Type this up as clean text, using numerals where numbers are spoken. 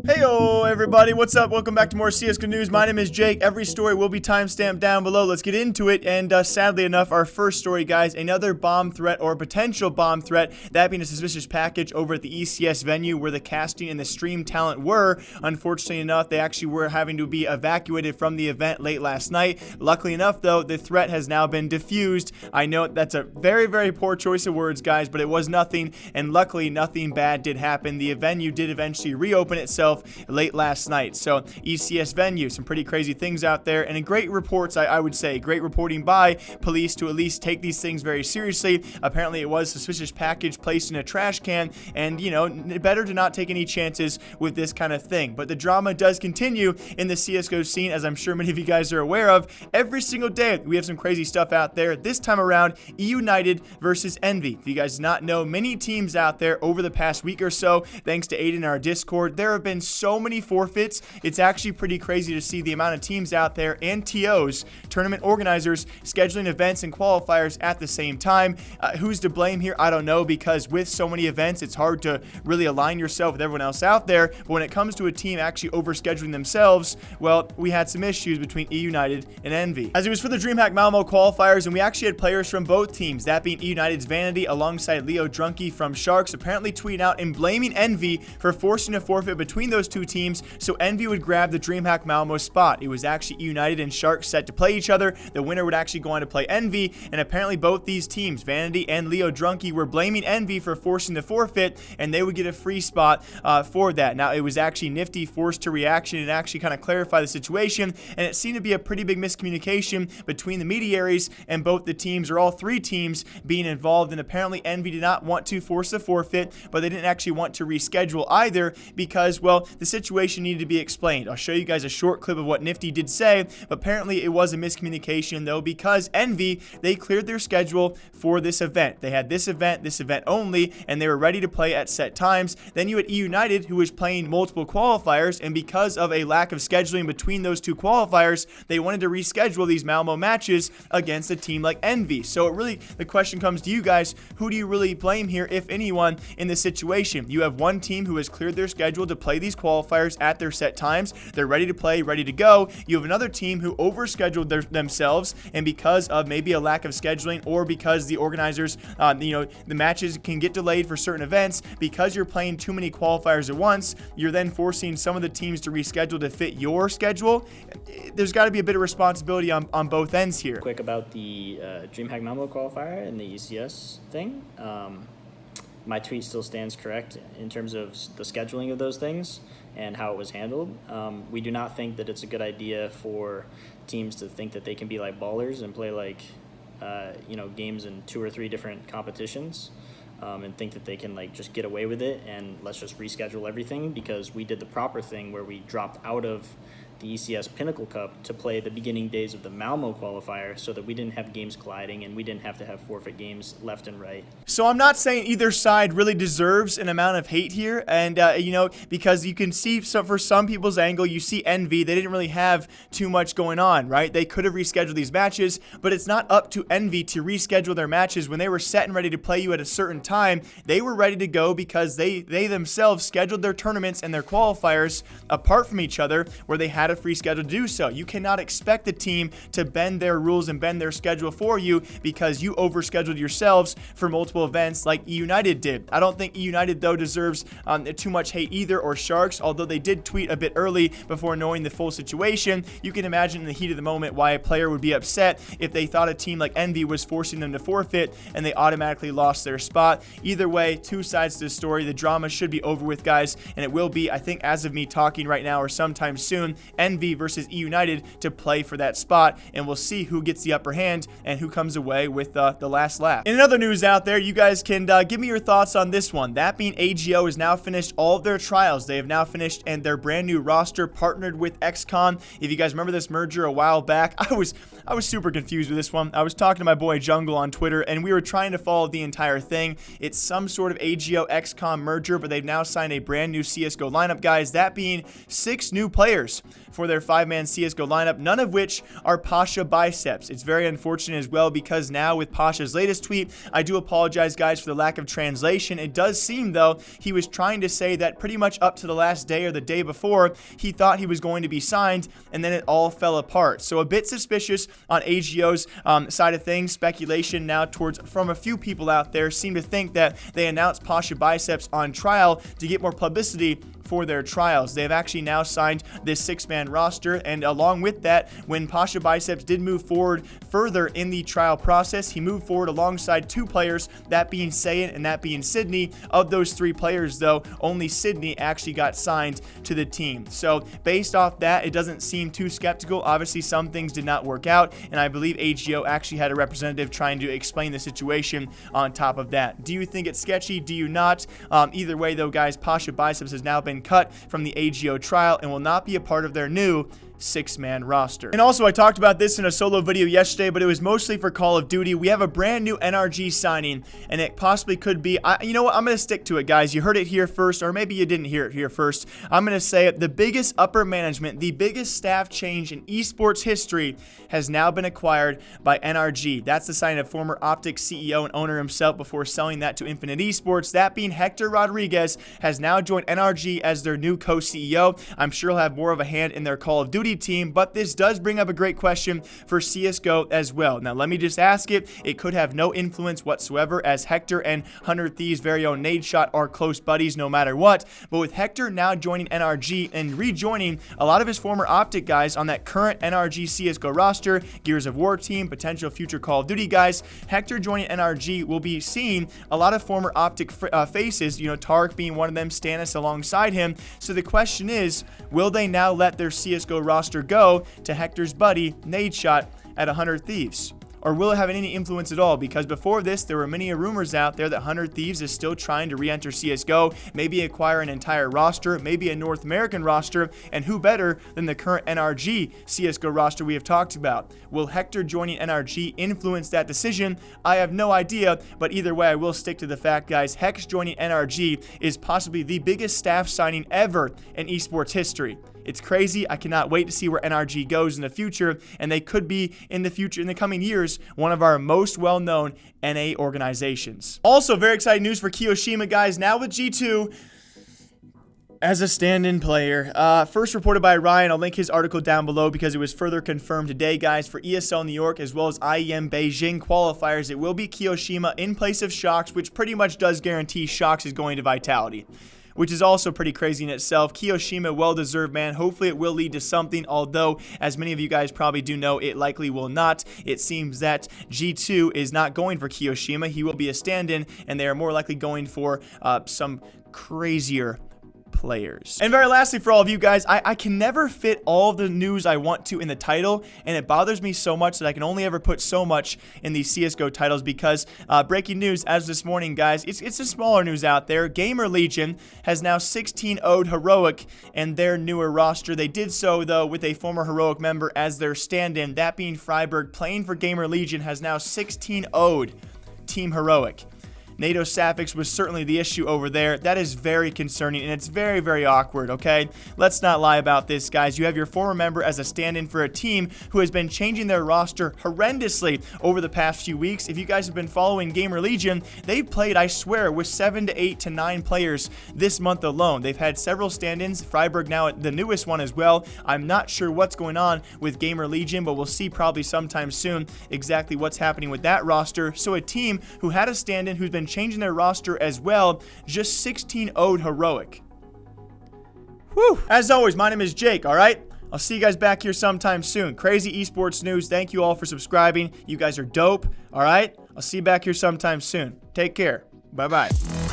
Heyo everybody, what's up? Welcome back to more CSGO news. My name is Jake. Every story will be timestamped down below. Let's get into it. And sadly enough, our first story, guys, another bomb threat or potential bomb threat, that being a suspicious package over at the ECS venue where the casting and the stream talent were. Unfortunately enough, they actually were having to be evacuated from the event late last night. Luckily enough, though, the threat has now been diffused. I know that's a very, very poor choice of words, guys, but it was nothing, and luckily nothing bad did happen. The venue did eventually reopen itself late last night. So ECS venue, some pretty crazy things out there, and great reports, I would say, great reporting by police to at least take these things very seriously. Apparently it was a suspicious package placed in a trash can, and you know, better to not take any chances with this kind of thing. But the drama does continue in the CSGO scene, as I'm sure many of you guys are aware of. Every single day we have some crazy stuff out there. This time around, eUnited versus Envy. If you guys do not know, many teams out there over the past week or so, thanks to Aiden in our Discord, there have been so many forfeits. It's actually pretty crazy to see the amount of teams out there and TOs, tournament organizers, scheduling events and qualifiers at the same time. Who's to blame here? I don't know, because with so many events, it's hard to really align yourself with everyone else out there. But when it comes to a team actually overscheduling themselves, well, we had some issues between eUnited and Envy. As it was for the DreamHack Malmo qualifiers, and we actually had players from both teams, that being eUnited's Vanity alongside Leo Drunky from Sharks, apparently tweeting out and blaming Envy for forcing a forfeit between those two teams so Envy would grab the DreamHack Malmo spot. It was actually eUnited and Sharks set to play each other. The winner would actually go on to play Envy, and apparently both these teams, Vanity and Leo Drunky, were blaming Envy for forcing the forfeit, and they would get a free spot for that. Now, it was actually Nifty forced to reaction and actually kind of clarify the situation, and it seemed to be a pretty big miscommunication between the mediaries and both the teams, or all three teams, being involved. And apparently Envy did not want to force the forfeit, but they didn't actually want to reschedule either because, well, the situation needed to be explained. I'll show you guys a short clip of what Nifty did say, but apparently it was a miscommunication though, because Envy, they cleared their schedule for this event. They had this event only, and they were ready to play at set times. Then you had eUnited, who was playing multiple qualifiers, and because of a lack of scheduling between those two qualifiers, they wanted to reschedule these Malmo matches against a team like Envy. So it really, the question comes to you guys, who do you really blame here, if anyone, in this situation? You have one team who has cleared their schedule to play these qualifiers at their set times. They're ready to play, ready to go. You have another team who overscheduled themselves, and because of maybe a lack of scheduling, or because the organizers, the matches can get delayed for certain events, because you're playing too many qualifiers at once, you're then forcing some of the teams to reschedule to fit your schedule. There's got to be a bit of responsibility on both ends here. Quick about the DreamHack Malmo qualifier and the ECS thing. My tweet still stands correct in terms of the scheduling of those things and how it was handled. We do not think that it's a good idea for teams to think that they can be like ballers and play like games in 2 or 3 different competitions, and think that they can like just get away with it and let's just reschedule everything, because we did the proper thing where we dropped out of the ECS Pinnacle Cup to play the beginning days of the Malmo qualifier, so that we didn't have games colliding and we didn't have to have forfeit games left and right. So I'm not saying either side really deserves an amount of hate here, and because you can see, so for some people's angle, you see Envy, they didn't really have too much going on, right? They could have rescheduled these matches, but it's not up to Envy to reschedule their matches. When they were set and ready to play you at a certain time, they were ready to go because they themselves scheduled their tournaments and their qualifiers apart from each other, where they had a free schedule to do so. You cannot expect the team to bend their rules and bend their schedule for you because you overscheduled yourselves for multiple events like eUnited did. I don't think eUnited though deserves too much hate either, or Sharks, although they did tweet a bit early before knowing the full situation. You can imagine in the heat of the moment why a player would be upset if they thought a team like Envy was forcing them to forfeit and they automatically lost their spot. Either way, two sides to the story. The drama should be over with, guys, and it will be, I think, as of me talking right now or sometime soon, Envy versus eUnited to play for that spot, and we'll see who gets the upper hand and who comes away with the last laugh. In other news out there, you guys can give me your thoughts on this one. That being, AGO has now finished all of their trials. They have now finished, and their brand new roster partnered with XCOM. If you guys remember this merger a while back, I was super confused with this one. I was talking to my boy Jungle on Twitter, and we were trying to follow the entire thing. It's some sort of AGO XCOM merger, but they've now signed a brand new CSGO lineup, guys. That being 6 new players for their 5-man CSGO lineup, none of which are Pasha biceps. It's very unfortunate as well, because now with Pasha's latest tweet, I do apologize, guys, for the lack of translation. It does seem, though, he was trying to say that pretty much up to the last day or the day before, he thought he was going to be signed, and then it all fell apart. So a bit suspicious on AGO's side of things. Speculation now from a few people out there seem to think that they announced Pasha biceps on trial to get more publicity for their trials. They have actually now signed this 6-man roster, and along with that, when Pasha biceps did move forward further in the trial process, he moved forward alongside 2 players, that being Saiyan and that being Sydney. Of those 3 players, though, only Sydney actually got signed to the team. So based off that, it doesn't seem too skeptical. Obviously, some things did not work out, and I believe AGO actually had a representative trying to explain the situation on top of that. Do you think it's sketchy? Do you not? Either way, though, guys, Pasha biceps has now been cut from the AGO trial and will not be a part of their new 6-man roster. And also, I talked about this in a solo video yesterday, but it was mostly for Call of Duty. We have a brand new NRG signing, and it possibly could be, you know what, I'm going to stick to it, guys. You heard it here first, or maybe you didn't hear it here first. I'm going to say it. The biggest upper management, the biggest staff change in esports history has now been acquired by NRG. That's the sign of former Optic CEO and owner himself before selling that to Infinite Esports. That being Hector Rodriguez has now joined NRG as their new co-CEO. I'm sure he'll have more of a hand in their Call of Duty team, but this does bring up a great question for CSGO as well. Now, let me just ask it. It could have no influence whatsoever, as Hector and 100 Thieves' very own Nadeshot are close buddies no matter what. But with Hector now joining NRG and rejoining a lot of his former Optic guys on that current NRG CSGO roster, Gears of War team, potential future Call of Duty guys, Hector joining NRG will be seeing a lot of former Optic faces, you know, Tark being one of them, Stannis alongside him. So the question is, will they now let their CSGO roster go to Hector's buddy Nadeshot at 100 Thieves? Or will it have any influence at all? Because before this, there were many rumors out there that 100 Thieves is still trying to re-enter CSGO, maybe acquire an entire roster, maybe a North American roster, and who better than the current NRG CSGO roster we have talked about? Will Hector joining NRG influence that decision? I have no idea, but either way, I will stick to the fact, guys, Hecz joining NRG is possibly the biggest staff signing ever in esports history. It's crazy. I cannot wait to see where NRG goes in the future, and they could be in the future, in the coming years, one of our most well-known NA organizations. Also, very exciting news for Kioshima, guys. Now with G2 as a stand-in player. First reported by Ryan. I'll link his article down below because it was further confirmed today, guys. For ESL New York as well as IEM Beijing qualifiers, it will be Kioshima in place of Shox, which pretty much does guarantee Shox is going to Vitality, which is also pretty crazy in itself. Kioshima, well-deserved, man. Hopefully it will lead to something, although, as many of you guys probably do know, it likely will not. It seems that G2 is not going for Kioshima. He will be a stand-in, and they are more likely going for some crazier players. And very lastly, for all of you guys, I can never fit all the news I want to in the title, and it bothers me so much that I can only ever put so much in these CSGO titles because breaking news as this morning, guys, it's a smaller news out there. GamerLegion has now 16-0'd Heroic in their newer roster. They did so, though, with a former Heroic member as their stand-in, that being Freiburg, playing for GamerLegion, has now 16-0'd Team Heroic. NATO Sapphics was certainly the issue over there. That is very concerning, and it's very, very awkward, okay? Let's not lie about this, guys. You have your former member as a stand-in for a team who has been changing their roster horrendously over the past few weeks. If you guys have been following GamerLegion, they've played, I swear, with 7 to 8 to 9 players this month alone. They've had several stand-ins, Freiburg now the newest one as well. I'm not sure what's going on with GamerLegion, but we'll see probably sometime soon exactly what's happening with that roster. So a team who had a stand-in who's been changing their roster as well, just 16-0'd Heroic. Whew. As always, my name is Jake, all right? I'll see you guys back here sometime soon. Crazy esports news. Thank you all for subscribing. You guys are dope, all right? I'll see you back here sometime soon. Take care. Bye-bye.